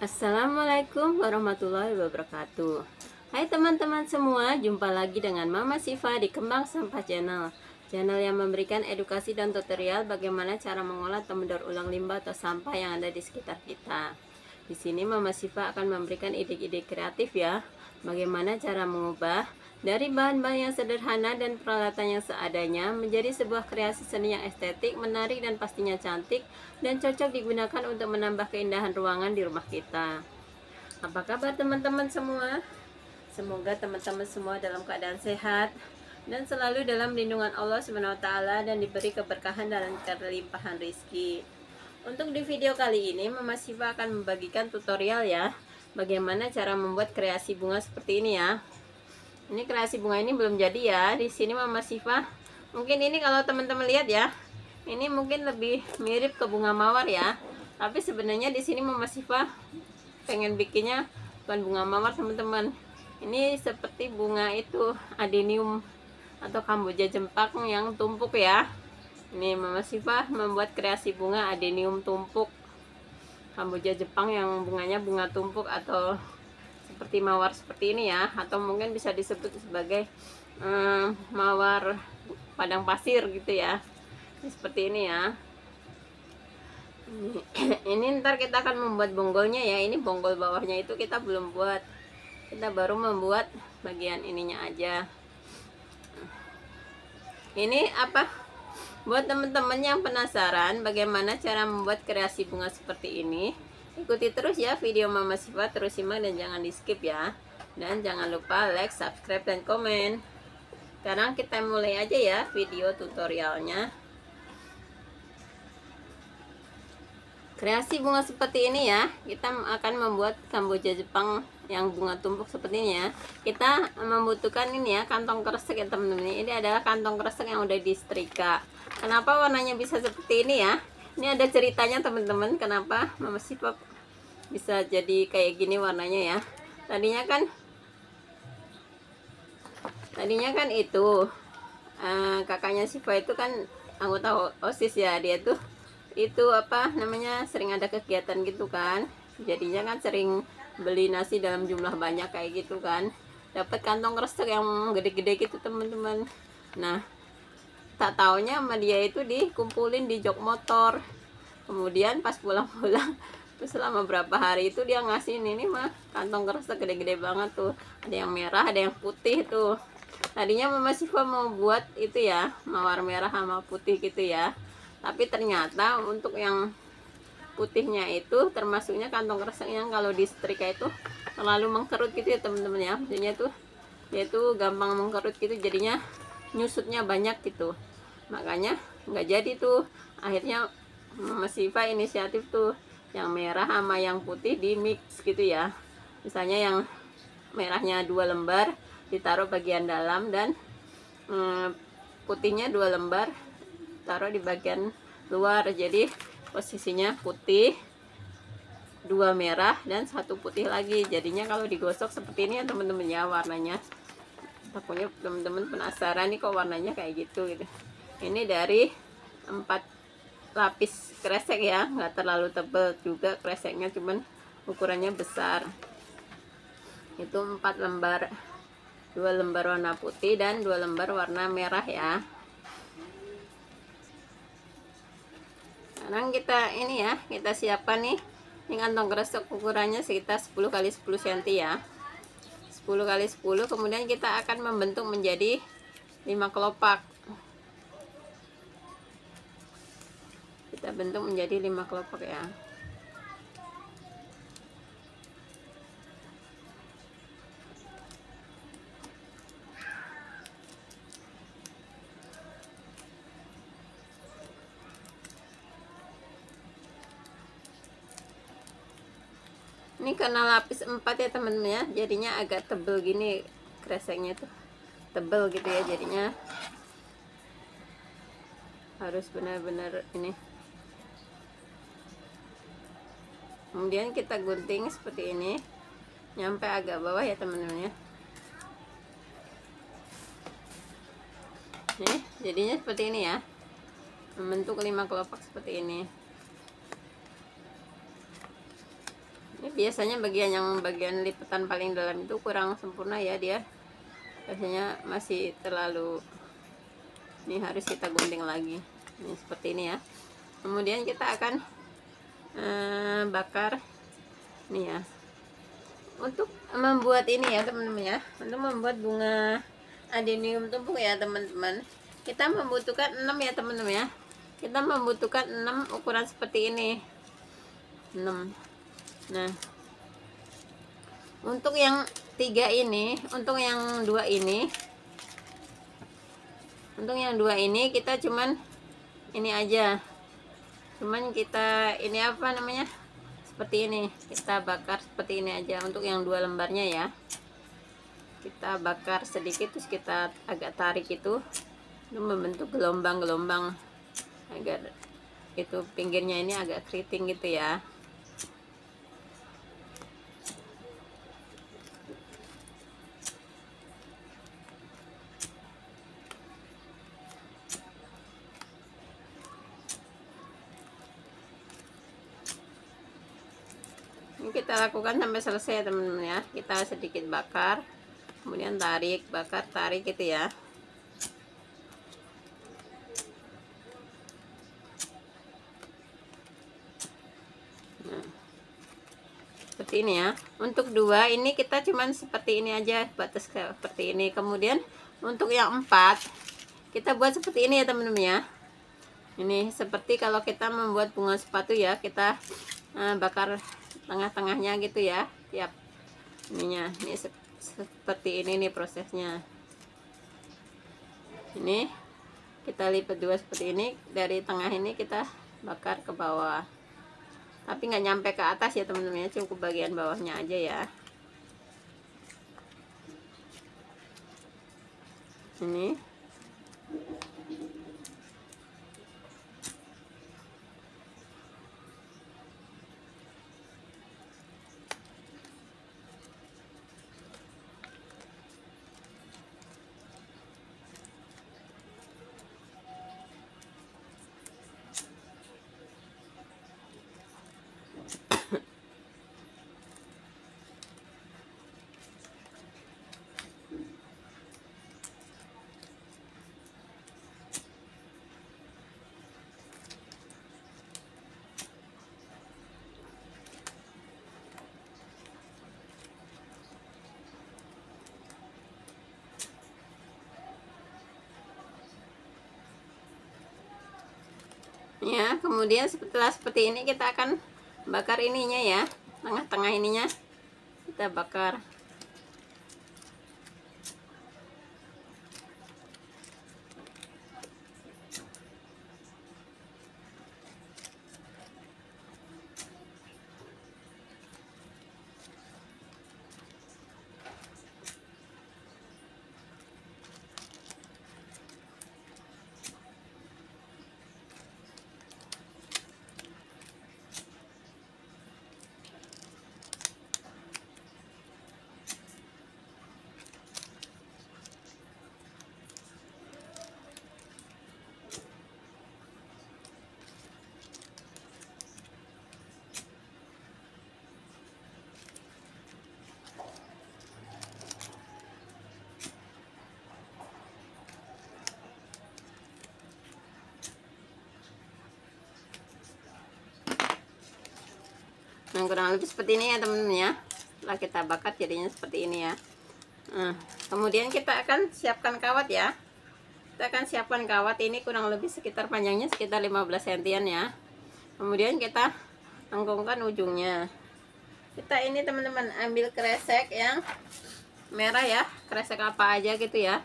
Assalamualaikum warahmatullahi wabarakatuh. Hai teman-teman semua, jumpa lagi dengan Mama Siva di Kembang Sampah Channel. Channel yang memberikan edukasi dan tutorial bagaimana cara mengolah atau mendaur ulang limbah atau sampah yang ada di sekitar kita. Di sini Mama Siva akan memberikan ide-ide kreatif ya, bagaimana cara mengubah dari bahan-bahan yang sederhana dan peralatan yang seadanya menjadi sebuah kreasi seni yang estetik, menarik dan pastinya cantik dan cocok digunakan untuk menambah keindahan ruangan di rumah kita. Apa kabar teman-teman semua? Semoga teman-teman semua dalam keadaan sehat dan selalu dalam lindungan Allah SWT dan diberi keberkahan dan kelimpahan rizki. Untuk di video kali ini Mama Siva akan membagikan tutorial ya, bagaimana cara membuat kreasi bunga seperti ini ya. Ini kreasi bunga ini belum jadi ya. Di sini Mama Siva, mungkin ini kalau teman-teman lihat ya, ini mungkin lebih mirip ke bunga mawar ya. Tapi sebenarnya di sini Mama Siva pengen bikinnya bukan bunga mawar teman-teman. Ini seperti bunga itu adenium atau kamboja jepang yang tumpuk ya. Ini Mama Siva membuat kreasi bunga adenium tumpuk kamboja Jepang yang bunganya bunga tumpuk atau seperti mawar seperti ini ya, atau mungkin bisa disebut sebagai mawar padang pasir gitu ya. Ini seperti ini ya. Ini ntar kita akan membuat bonggolnya ya. Ini bonggol bawahnya itu kita belum buat, kita baru membuat bagian ininya aja. Ini apa, buat teman-teman yang penasaran bagaimana cara membuat kreasi bunga seperti ini, ikuti terus ya video Mama Siva, terus simak dan jangan di skip ya. Dan jangan lupa like, subscribe, dan komen. Sekarang kita mulai aja ya video tutorialnya. Kreasi bunga seperti ini ya, kita akan membuat kamboja Jepang yang bunga tumpuk seperti ini ya. Kita membutuhkan ini ya, kantong kresek ya teman-teman. Ini adalah kantong kresek yang udah disetrika. Kenapa warnanya bisa seperti ini ya? Ini ada ceritanya teman-teman, kenapa Mama Siva bisa jadi kayak gini warnanya ya. Tadinya kan itu kakaknya Siva itu kan anggota OSIS ya. Dia tuh itu apa namanya, sering ada kegiatan gitu kan. Jadinya kan sering beli nasi dalam jumlah banyak kayak gitu kan. Dapat kantong kresek yang gede-gede gitu teman-teman. Nah, tak taunya sama dia itu dikumpulin di jok motor. Kemudian pas pulang-pulang terus selama berapa hari itu dia ngasih ini mah kantong kresek gede-gede banget tuh. Ada yang merah, ada yang putih tuh. Tadinya Mama Siva mau buat itu ya, mawar merah sama putih gitu ya. Tapi ternyata untuk yang putihnya itu termasuknya kantong kresek yang kalau disetrika itu terlalu mengkerut gitu ya teman-teman ya. Maksudnya tuh dia tuh gampang mengkerut gitu, jadinya nyusutnya banyak gitu. Makanya nggak jadi tuh. Akhirnya Mama Siva inisiatif tuh yang merah sama yang putih di mix gitu ya. Misalnya yang merahnya 2 lembar ditaruh bagian dalam, dan putihnya 2 lembar taruh di bagian luar. Jadi posisinya putih, 2 merah, dan 1 putih lagi. Jadinya kalau digosok seperti ini ya teman-teman ya warnanya. Takutnya teman-teman penasaran nih kok warnanya kayak gitu. Ini dari 4 lapis kresek ya, nggak terlalu tebal juga kreseknya, cuman ukurannya besar. Itu 4 lembar, 2 lembar warna putih dan 2 lembar warna merah ya. Sekarang kita ini ya, kita siapkan nih. Ini kantong kresek ukurannya sekitar 10 x 10 cm ya. 10 x 10, kemudian kita akan membentuk menjadi 5 kelopak. Kita bentuk menjadi 5 kelopak ya. Ini karena lapis 4 ya teman-teman ya, jadinya agak tebel gini kreseknya tuh, tebel gitu ya, jadinya harus benar-benar ini. Kemudian kita gunting seperti ini nyampe agak bawah ya teman-teman ya. Nih jadinya seperti ini ya, membentuk 5 kelopak seperti ini. Ini biasanya bagian lipatan paling dalam itu kurang sempurna ya, dia biasanya masih terlalu, ini harus kita gunting lagi. Ini seperti ini ya. Kemudian kita akan bakar nih ya. Untuk membuat ini ya teman-teman ya, untuk membuat bunga adenium tumpuk ya teman-teman, kita membutuhkan 6 ya teman-teman ya. Kita membutuhkan 6 ukuran seperti ini, 6. Nah, untuk yang 3 ini, untuk yang 2 ini, kita cuman ini aja, cuman kita ini apa namanya, seperti ini, kita bakar seperti ini aja. Untuk yang 2 lembarnya ya, kita bakar sedikit, terus kita agak tarik itu membentuk gelombang-gelombang agar itu pinggirnya ini agak keriting gitu ya. Ini kita lakukan sampai selesai ya teman-teman ya. Kita sedikit bakar, kemudian tarik, bakar, tarik gitu ya. Nah, seperti ini ya. Untuk 2 ini kita cuman seperti ini aja, batas seperti ini. Kemudian untuk yang 4 kita buat seperti ini ya teman-teman ya. Ini seperti kalau kita membuat bunga sepatu ya, kita bakar tengah-tengahnya gitu ya, tiap ininya. Ini seperti ini nih prosesnya. Ini kita lipat 2 seperti ini, dari tengah ini kita bakar ke bawah, tapi nggak nyampe ke atas ya teman-teman ya, cukup bagian bawahnya aja ya. Ini ya, kemudian setelah seperti ini kita akan bakar ininya ya, tengah-tengah ininya kita bakar. Nah, kurang lebih seperti ini ya teman-teman ya. Setelah kita bakar jadinya seperti ini ya. Nah, kemudian kita akan siapkan kawat ya. Kita akan siapkan kawat ini kurang lebih sekitar panjangnya sekitar 15 cm ya. Kemudian kita lengkungkan ujungnya. Kita ini teman-teman ambil kresek yang merah ya, kresek apa aja gitu ya.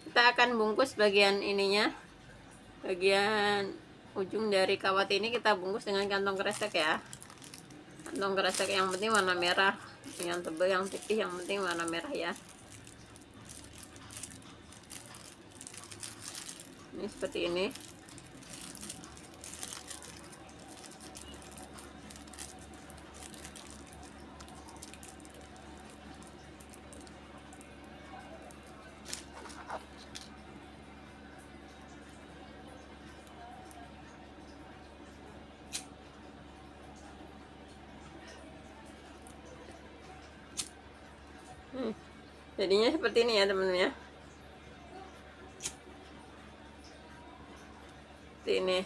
Kita akan bungkus bagian ininya, bagian ujung dari kawat ini kita bungkus dengan kantong kresek ya. Kantong kresek yang penting warna merah, yang tebal yang tipis yang penting warna merah ya. Ini seperti ini. Jadinya seperti ini ya teman-teman ya. Seperti ini.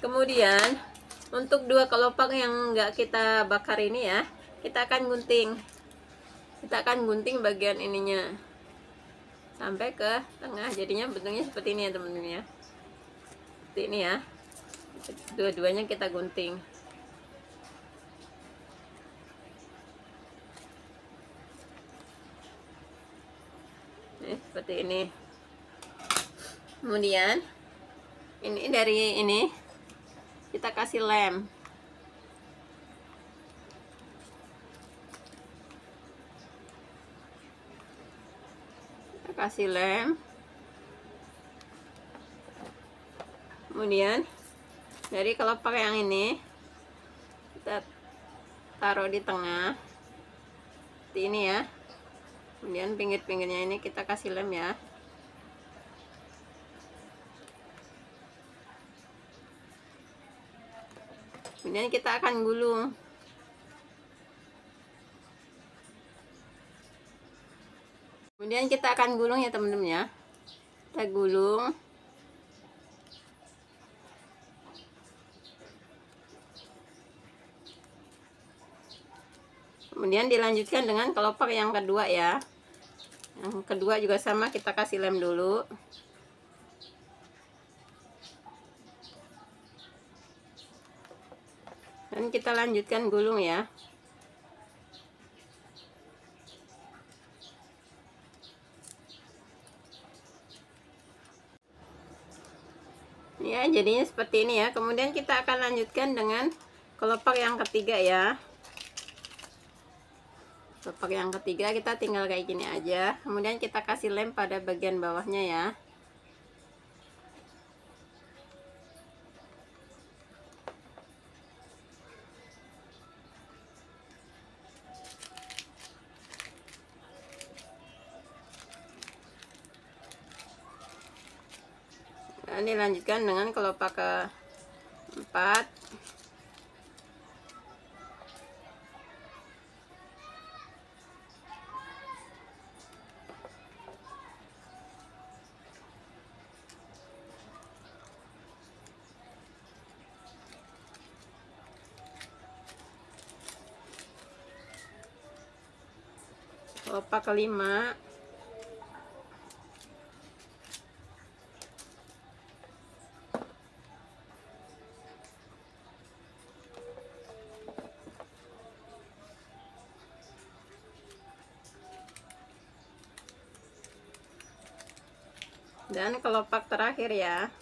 Kemudian untuk 2 kelopak yang nggak kita bakar ini ya, kita akan gunting. Kita akan gunting bagian ininya sampai ke tengah. Jadinya bentuknya seperti ini ya teman-teman ya. Seperti ini ya. Dua-duanya kita gunting. Seperti ini. Kemudian ini dari ini kita kasih lem. Kita kasih lem. Kemudian dari kelopak yang ini kita taruh di tengah seperti ini ya. Kemudian pinggir-pinggirnya ini kita kasih lem ya. Kemudian kita akan gulung. Kemudian kita akan gulung ya teman-teman ya. Kita gulung. Kemudian dilanjutkan dengan kelopak yang kedua ya. Yang kedua juga sama, kita kasih lem dulu. Dan kita lanjutkan gulung ya. Ya, jadinya seperti ini ya. Kemudian kita akan lanjutkan dengan kelopak yang ketiga ya. Kelopak yang ketiga kita tinggal kayak gini aja. Kemudian kita kasih lem pada bagian bawahnya ya. Dan dilanjutkan dengan kelopak keempat. Kelopak kelima. Dan kelopak terakhir ya.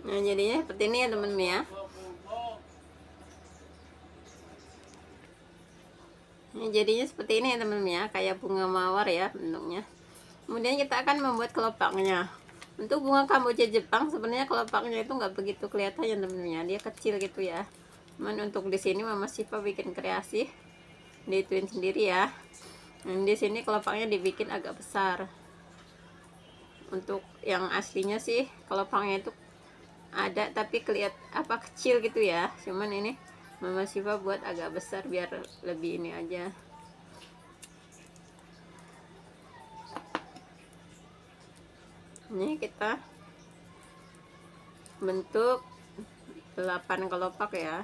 Nah, jadinya seperti ini ya teman-teman ya. Nah, jadinya seperti ini ya teman-teman ya, kayak bunga mawar ya bentuknya. Kemudian kita akan membuat kelopaknya. Untuk bunga kamboja Jepang sebenarnya kelopaknya itu nggak begitu kelihatan ya teman-teman ya, dia kecil gitu ya. Cuman untuk di sini Mama Siva bikin kreasi, dituin sendiri ya. Dan di sini kelopaknya dibikin agak besar. Untuk yang aslinya sih kelopaknya itu ada tapi kecil gitu ya. Cuman ini Mama Siva buat agak besar biar lebih ini aja. Ini kita bentuk 8 kelopak ya.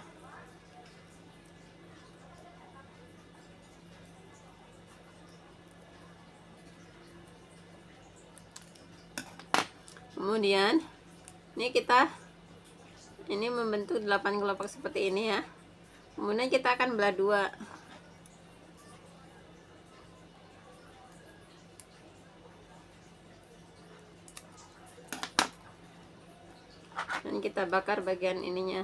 Kemudian ini membentuk 8 kelopak seperti ini ya. Kemudian kita akan belah dua. Dan kita bakar bagian ininya.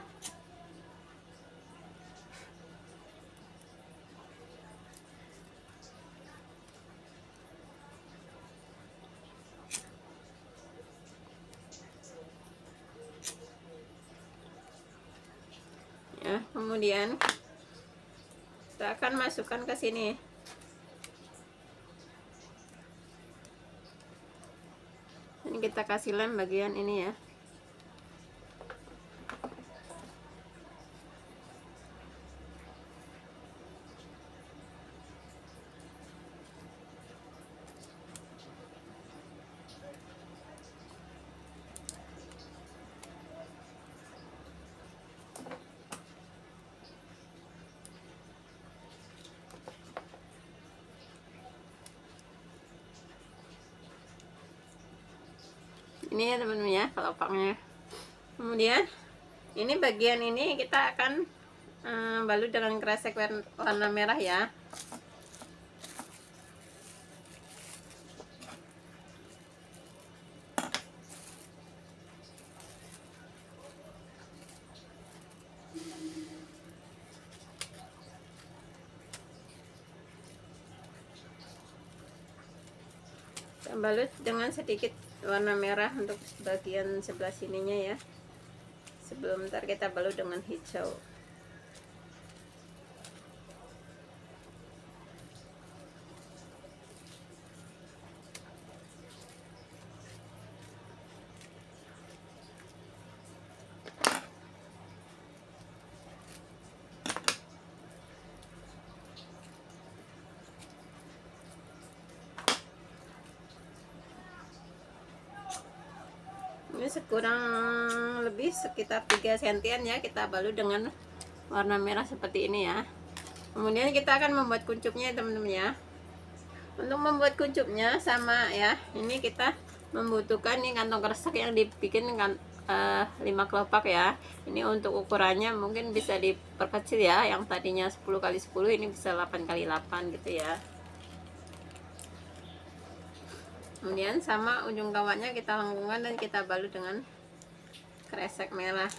Kemudian kita akan masukkan ke sini. Ini kita kasih lem bagian ini ya. Ini ya teman-teman ya kelopaknya. Kemudian ini bagian ini kita akan balut dengan kresek warna merah ya. Kita balut dengan sedikit warna merah untuk bagian sebelah sininya ya, sebelum ntar kita balut dengan hijau. Ini sekurang lebih sekitar 3 sentian ya, kita balut dengan warna merah seperti ini ya. Kemudian kita akan membuat kuncupnya teman-teman ya. Untuk membuat kuncupnya sama ya, ini kita membutuhkan nih kantong kresek yang dibikin kan 5 kelopak ya. Ini untuk ukurannya mungkin bisa diperkecil ya, yang tadinya 10x10 ini bisa 8x8 gitu ya. Kemudian sama ujung kawatnya kita lengkungkan dan kita balut dengan kresek merah.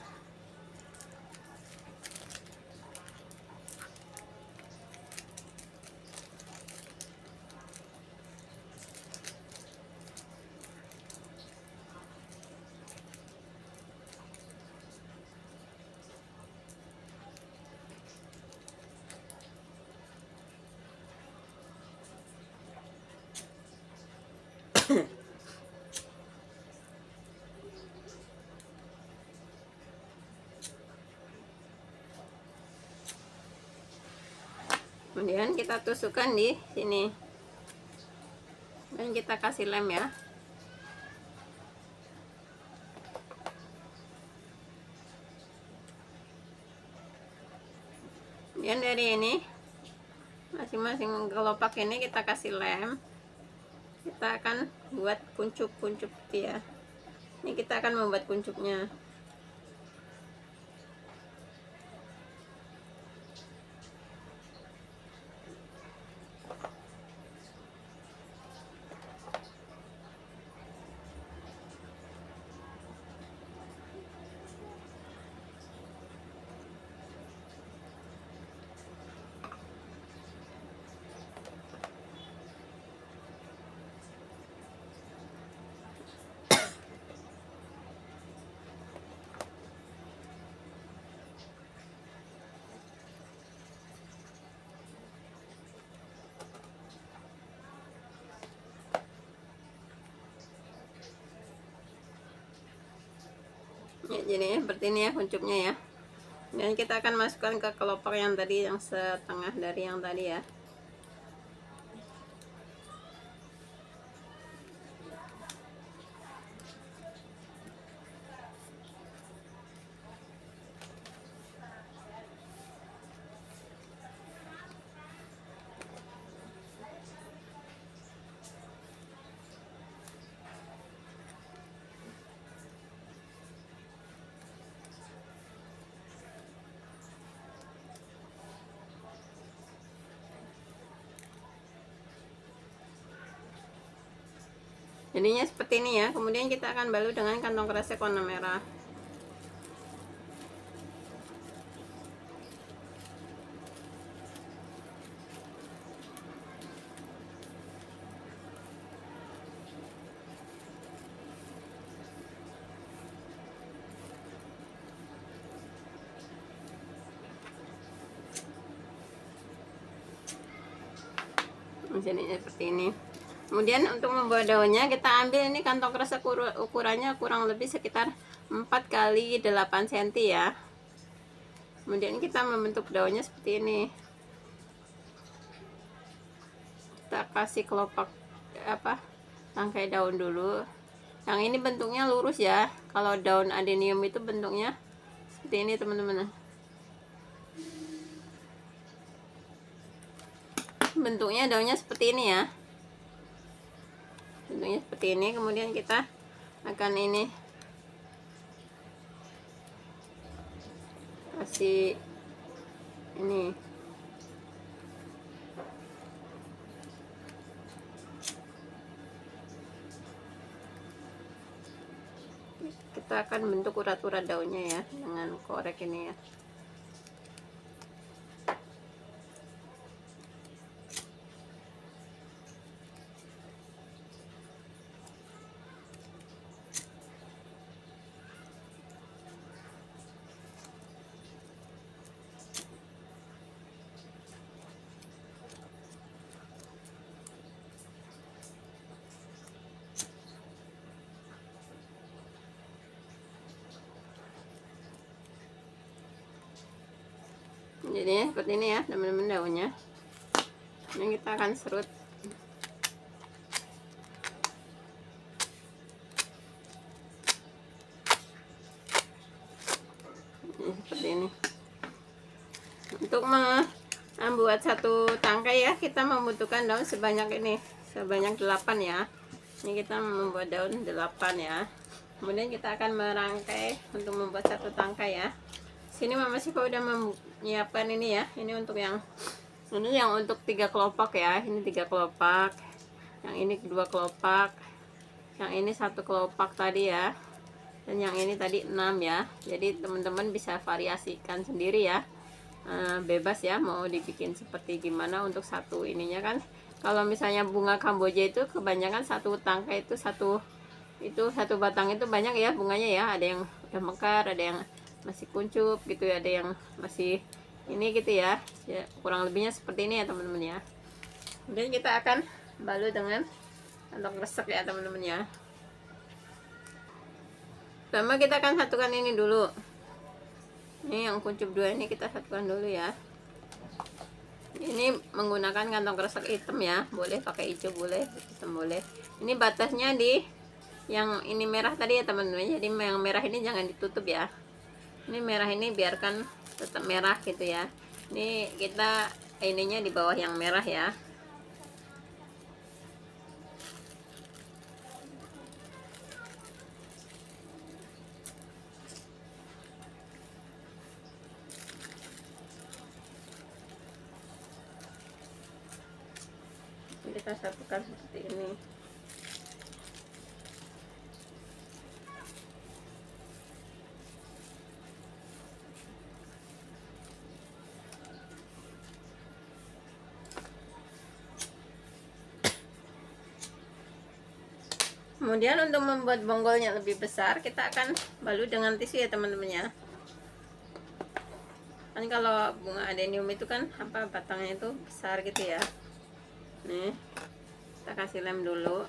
Kemudian kita tusukkan di sini dan kita kasih lem ya. Kemudian dari ini masing-masing kelopak ini kita kasih lem. Kita akan buat kuncup-kuncup ya. Ini kita akan membuat kuncupnya. Ya, jadinya seperti ini ya kuncupnya ya. Dan kita akan masukkan ke kelopak yang tadi, yang setengah dari yang tadi ya. Jadinya seperti ini ya. Kemudian kita akan balut dengan kantong kresek warna merah. Jadinya seperti ini. Kemudian untuk membuat daunnya, kita ambil ini kantong kresek, ukurannya kurang lebih sekitar 4 kali 8 cm ya. Kemudian kita membentuk daunnya seperti ini. Kita kasih kelopak tangkai daun dulu. Yang ini bentuknya lurus ya. Kalau daun adenium itu bentuknya seperti ini teman-teman. Bentuknya daunnya seperti ini ya. Bentuknya seperti ini. Kemudian kita akan ini kasih ini. Kita akan bentuk urat-urat daunnya ya dengan korek ini ya. Jadi seperti ini ya teman-teman daunnya. Ini kita akan serut. Ini seperti ini. Untuk membuat satu tangkai ya, kita membutuhkan daun sebanyak ini, sebanyak 8 ya. Ini kita membuat daun 8 ya. Kemudian kita akan merangkai untuk membuat satu tangkai ya. Sini Mama Siva udah menyiapkan ini ya. Ini untuk yang untuk 3 kelopak ya. Ini 3 kelopak. Yang ini 2 kelopak. Yang ini 1 kelopak tadi ya. Dan yang ini tadi 6 ya. Jadi teman-teman bisa variasikan sendiri ya. Bebas ya mau dibikin seperti gimana untuk satu ininya kan. Kalau misalnya bunga Kamboja itu kebanyakan satu tangkai itu satu batang itu banyak ya bunganya ya. Ada yang udah mekar, ada yang masih kuncup gitu ya, ada yang masih ini gitu ya, kurang lebihnya seperti ini ya teman-teman ya. Kemudian kita akan balut dengan kantong kresek ya teman-teman ya. Pertama kita akan satukan ini dulu. Ini yang kuncup 2 ini kita satukan dulu ya. Ini menggunakan kantong kresek hitam ya, boleh pakai hijau boleh, hitam boleh. Ini batasnya di yang ini merah tadi ya teman-teman. Jadi yang merah ini jangan ditutup ya. Ini merah ini biarkan tetap merah gitu ya. Ini kita ininya di bawah yang merah ya. Kita satukan seperti ini. Kemudian untuk membuat bonggolnya lebih besar, kita akan balut dengan tisu ya teman-teman ya. Kan kalau bunga adenium itu kan batangnya itu besar gitu ya. Nih, kita kasih lem dulu.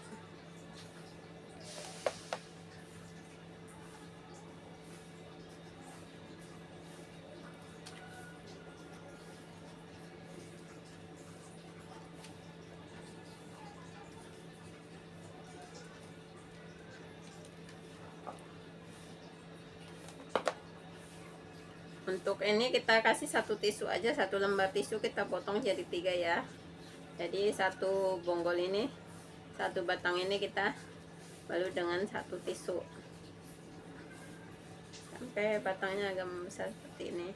Untuk ini kita kasih 1 tisu aja, 1 lembar tisu kita potong jadi 3 ya. Jadi 1 bonggol ini, 1 batang ini kita balut dengan 1 tisu sampai batangnya agak membesar seperti ini.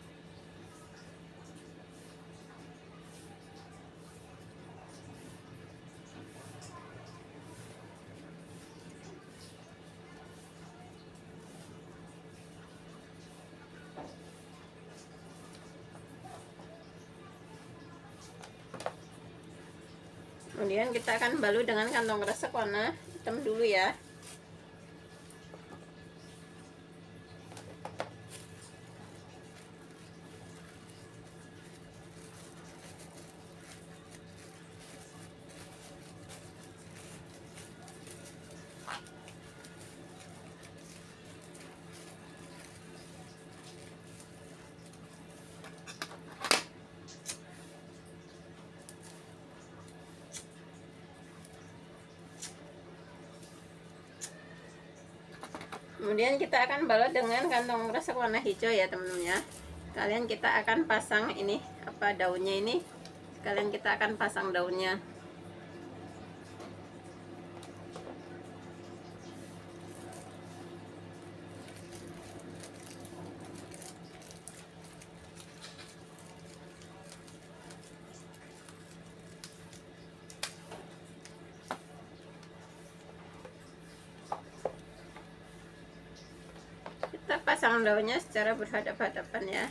Kemudian kita akan balut dengan kantong kresek warna hitam dulu ya. Kemudian kita akan balut dengan kantong kresek warna hijau ya teman-teman ya. Kalian kita akan pasang ini apa daunnya ini. Kalian kita akan pasang daunnya. Kita pasang daunnya secara berhadap-hadapan ya.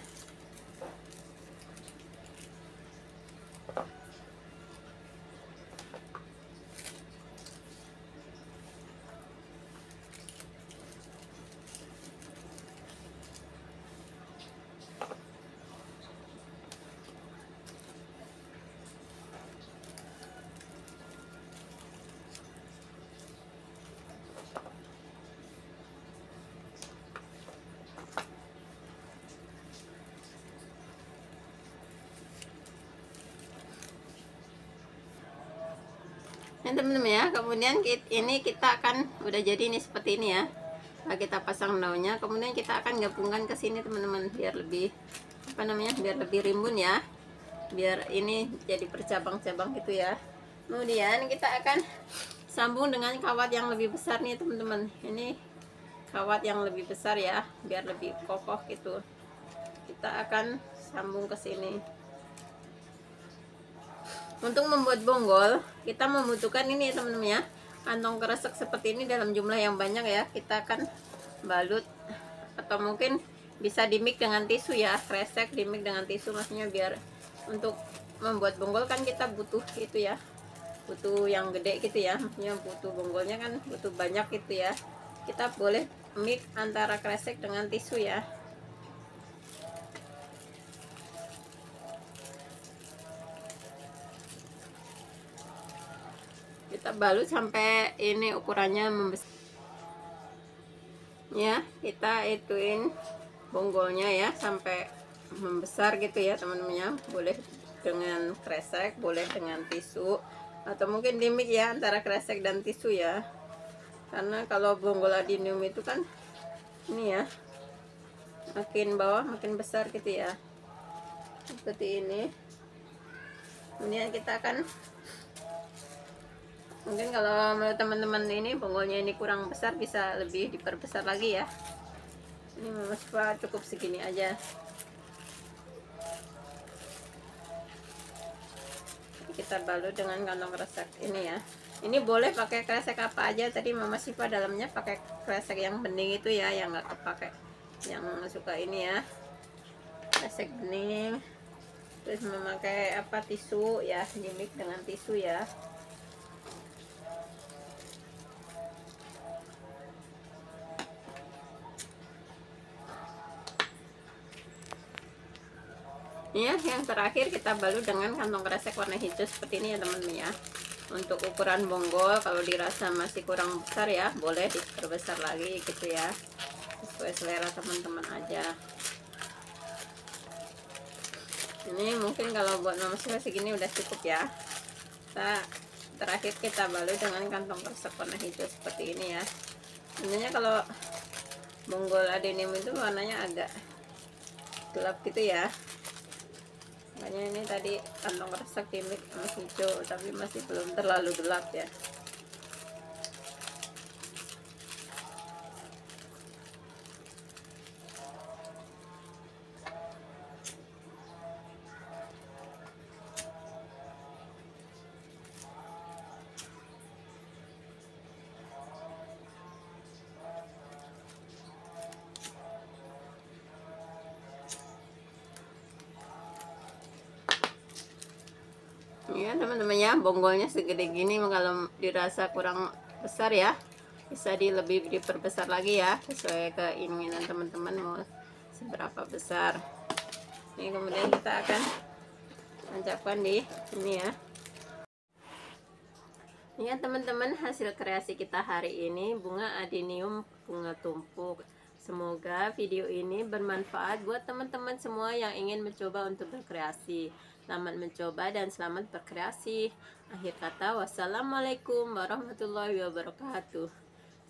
Nah teman-teman ya, kemudian ini kita akan udah jadi ini seperti ini ya. Nah, kita pasang daunnya, kemudian kita akan gabungkan ke sini teman-teman biar lebih apa namanya, biar lebih rimbun ya, biar ini jadi bercabang-cabang gitu ya. Kemudian kita akan sambung dengan kawat yang lebih besar nih teman-teman. Ini kawat yang lebih besar ya, biar lebih kokoh gitu. Kita akan sambung ke sini. Untuk membuat bonggol kita membutuhkan ini ya teman-teman ya, kantong kresek seperti ini dalam jumlah yang banyak ya. Kita akan balut atau mungkin bisa dimix dengan tisu ya, kresek dimix dengan tisu, maksudnya biar untuk membuat bonggol kan kita butuh gitu ya, butuh yang gede gitu ya, maksudnya butuh bonggolnya kan butuh banyak gitu ya. Kita boleh mix antara kresek dengan tisu ya. Kita balut sampai ini ukurannya membesar ya. Kita ituin bonggolnya ya sampai membesar gitu ya teman-teman ya. Boleh dengan kresek, boleh dengan tisu, atau mungkin dimix ya antara kresek dan tisu ya. Karena kalau bonggol adenium itu kan ini ya, makin bawah makin besar gitu ya, seperti ini. Kemudian kita akan, mungkin kalau menurut teman-teman ini bonggolnya ini kurang besar, bisa lebih diperbesar lagi ya. Ini Mama Siva cukup segini aja. Kita balut dengan kantong kresek ini ya. Ini boleh pakai kresek apa aja. Tadi Mama Siva dalamnya pakai kresek yang bening itu ya, yang nggak kepake yang suka ini ya, kresek bening. Terus memakai apa, tisu ya, dimix dengan tisu ya. Ya, yang terakhir kita balut dengan kantong kresek warna hijau seperti ini ya teman-teman ya. Untuk ukuran bonggol kalau dirasa masih kurang besar ya, boleh diperbesar lagi gitu ya, sesuai selera teman-teman aja. Ini mungkin kalau buat Mama Siva segini udah cukup ya. Terakhir kita balut dengan kantong kresek warna hijau seperti ini ya. Sebenarnya kalau bonggol adenium itu warnanya agak gelap gitu ya, makanya ini tadi kantong kresek dimix hijau, tapi masih belum terlalu gelap ya. Ya teman-teman ya, bonggolnya segede gini, kalau dirasa kurang besar ya bisa lebih diperbesar lagi ya, sesuai keinginan teman-teman mau seberapa besar. Ini kemudian kita akan tancapkan di ini ya. Ya teman-teman, hasil kreasi kita hari ini bunga adenium bunga tumpuk. Semoga video ini bermanfaat buat teman-teman semua yang ingin mencoba untuk berkreasi. Selamat mencoba dan selamat berkreasi. Akhir kata, wassalamualaikum warahmatullahi wabarakatuh.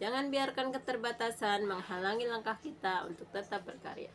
Jangan biarkan keterbatasan menghalangi langkah kita untuk tetap berkarya.